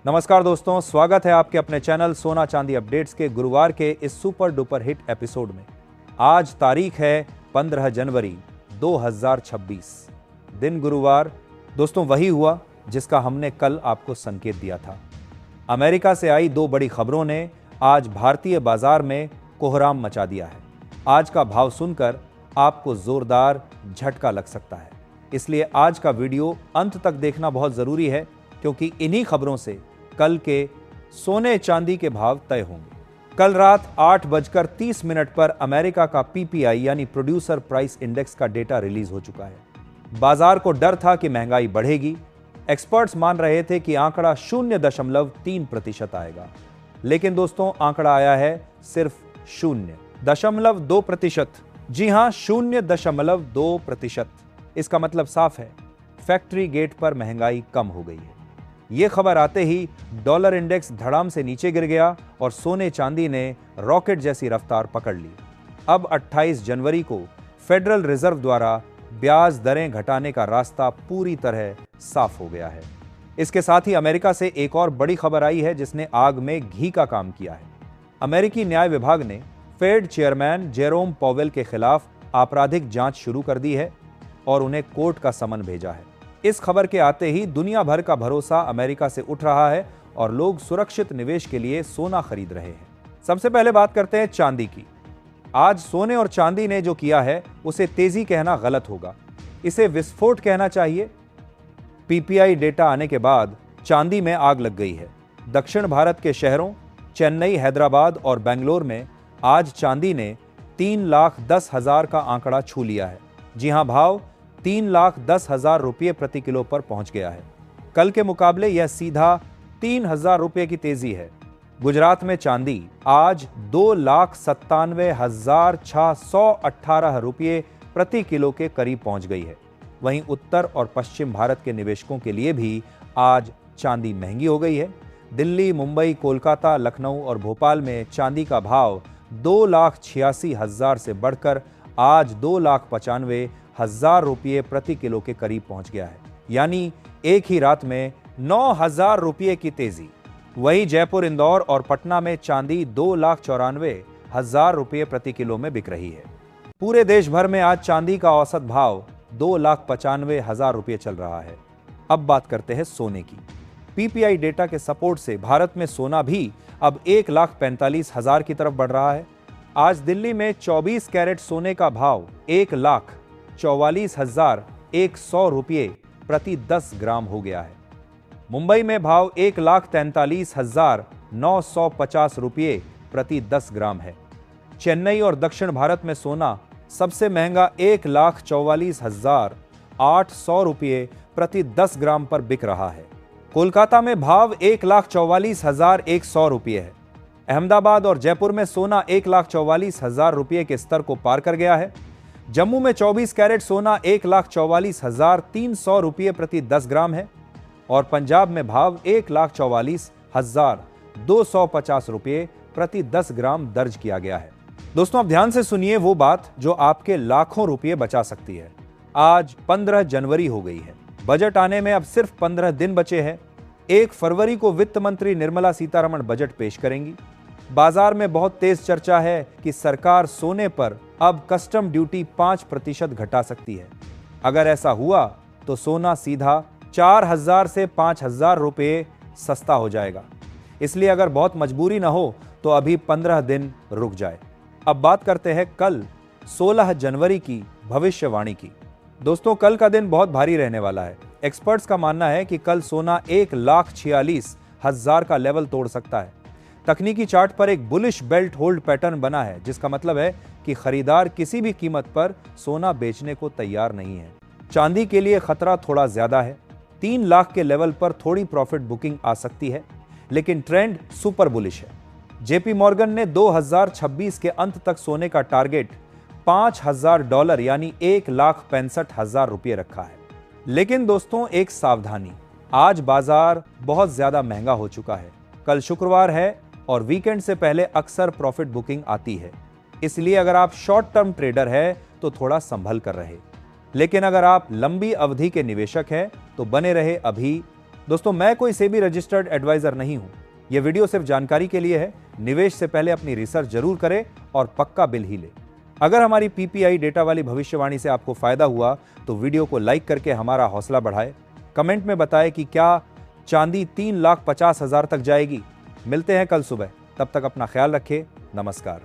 नमस्कार दोस्तों, स्वागत है आपके अपने चैनल सोना चांदी अपडेट्स के गुरुवार के इस सुपर डुपर हिट एपिसोड में। आज तारीख है 15 जनवरी 2026, दिन गुरुवार। दोस्तों, वही हुआ जिसका हमने कल आपको संकेत दिया था। अमेरिका से आई दो बड़ी खबरों ने आज भारतीय बाजार में कोहराम मचा दिया है। आज का भाव सुनकर आपको जोरदार झटका लग सकता है, इसलिए आज का वीडियो अंत तक देखना बहुत जरूरी है, क्योंकि इन्हीं खबरों से कल के सोने चांदी के भाव तय होंगे। कल रात 8:30 पर अमेरिका का पीपीआई यानी प्रोड्यूसर प्राइस इंडेक्स का डेटा रिलीज हो चुका है। बाजार को डर था कि महंगाई बढ़ेगी। एक्सपर्ट्स मान रहे थे कि आंकड़ा 0.3% आएगा, लेकिन दोस्तों आंकड़ा आया है सिर्फ 0.2%। जी हां, 0.2%। इसका मतलब साफ है, फैक्ट्री गेट पर महंगाई कम हो गई है। यह खबर आते ही डॉलर इंडेक्स धड़ाम से नीचे गिर गया और सोने चांदी ने रॉकेट जैसी रफ्तार पकड़ ली। अब 28 जनवरी को फेडरल रिजर्व द्वारा ब्याज दरें घटाने का रास्ता पूरी तरह साफ हो गया है। इसके साथ ही अमेरिका से एक और बड़ी खबर आई है जिसने आग में घी का काम किया है। अमेरिकी न्याय विभाग ने फेड चेयरमैन जेरोम पॉवेल के खिलाफ आपराधिक जांच शुरू कर दी है और उन्हें कोर्ट का समन भेजा है। इस खबर के आते ही दुनिया भर का भरोसा अमेरिका से उठ रहा है और लोग सुरक्षित निवेश के लिए सोना खरीद रहे हैं। सबसे पहले बात करते हैं चांदी की। आज सोने और चांदी ने जो किया है उसे तेजी कहना गलत होगा, इसे विस्फोट कहना चाहिए। पीपीआई डेटा आने के बाद चांदी में आग लग गई है। दक्षिण भारत के शहरों चेन्नई, हैदराबाद और बेंगलोर में आज चांदी ने 3,10,000 का आंकड़ा छू लिया है। जी हां, भाव 3,10,000 रुपये प्रति किलो पर पहुंच गया है। कल के मुकाबले यह सीधा 3,000 रुपये की तेजी है। गुजरात में चांदी आज 2,97,618 रुपये प्रति किलो के करीब पहुंच गई है। वहीं उत्तर और पश्चिम भारत के निवेशकों के लिए भी आज चांदी महंगी हो गई है। दिल्ली, मुंबई, कोलकाता, लखनऊ और भोपाल में चांदी का भाव 2,86,000 से बढ़कर आज 2,95,000 रुपये प्रति किलो के करीब पहुंच गया है, यानी एक ही रात में 9,000 रुपये की तेजी। वहीं जयपुर, इंदौर और पटना में चांदी 2,94,000 रुपये प्रति किलो में बिक रही है। पूरे देश भर में आज चांदी का औसत भाव 2,95,000 रुपये चल रहा है। अब बात करते हैं सोने की। पीपीआई डेटा के सपोर्ट से भारत में सोना भी अब 1,45,000 की तरफ बढ़ रहा है। आज दिल्ली में 24 कैरेट सोने का भाव 1,44,100 रुपये प्रति 10 ग्राम हो गया है। मुंबई में भाव 1,43,950 रुपये प्रति 10 ग्राम है। चेन्नई और दक्षिण भारत में सोना सबसे महंगा 1,44,800 रुपये प्रति 10 ग्राम पर बिक रहा है। कोलकाता में भाव 1,44,100 रुपये है। अहमदाबाद और जयपुर में सोना 1,44,000 रुपये के स्तर को पार कर गया है। जम्मू में 24 कैरेट सोना 1,44,300 रुपये प्रति 10 ग्राम है और पंजाब में भाव 1,44,250 रुपये प्रति 10 ग्राम दर्ज किया गया है। दोस्तों, अब ध्यान से सुनिए वो बात जो आपके लाखों रुपये बचा सकती है। आज 15 जनवरी हो गई है। बजट आने में अब सिर्फ 15 दिन बचे हैं। 1 फरवरी को वित्त मंत्री निर्मला सीतारमण बजट पेश करेंगी। बाजार में बहुत तेज चर्चा है कि सरकार सोने पर अब कस्टम ड्यूटी 5% घटा सकती है। अगर ऐसा हुआ तो सोना सीधा 4,000 से 5,000 रुपये सस्ता हो जाएगा। इसलिए अगर बहुत मजबूरी ना हो तो अभी 15 दिन रुक जाए। अब बात करते हैं कल 16 जनवरी की भविष्यवाणी की। दोस्तों, कल का दिन बहुत भारी रहने वाला है। एक्सपर्ट्स का मानना है कि कल सोना 1,46,000 का लेवल तोड़ सकता है। तकनीकी चार्ट पर एक बुलिश बेल्ट होल्ड पैटर्न बना है, जिसका मतलब है कि खरीदार किसी भी कीमत पर सोना बेचने को तैयार नहीं है। चांदी के लिए खतरा थोड़ा ज्यादा है। 3 लाख के लेवल पर थोड़ी प्रॉफिट बुकिंग आ सकती है, लेकिन ट्रेंड सुपर बुलिश है। जेपी मॉर्गन ने 2026 के अंत तक सोने का टारगेट $5,000 यानी 1,65,000 रुपये रखा है। लेकिन दोस्तों, एक सावधानी, आज बाजार बहुत ज्यादा महंगा हो चुका है। कल शुक्रवार है और वीकेंड से पहले अक्सर प्रॉफिट बुकिंग आती है। इसलिए अगर आप शॉर्ट टर्म ट्रेडर है तो थोड़ा संभल कर रहे, लेकिन अगर आप लंबी अवधि के निवेशक हैं तो बने रहे अभी दोस्तों, मैं कोई सेबी रजिस्टर्ड एडवाइजर नहीं हूं। यह वीडियो सिर्फ जानकारी के लिए है। निवेश से पहले अपनी रिसर्च जरूर करें और पक्का बिल ही ले। अगर हमारी पीपीआई डेटा वाली भविष्यवाणी से आपको फायदा हुआ तो वीडियो को लाइक करके हमारा हौसला बढ़ाएं। कमेंट में बताएं कि क्या चांदी 3,50,000 तक जाएगी। मिलते हैं कल सुबह, तब तक अपना ख्याल रखें। नमस्कार।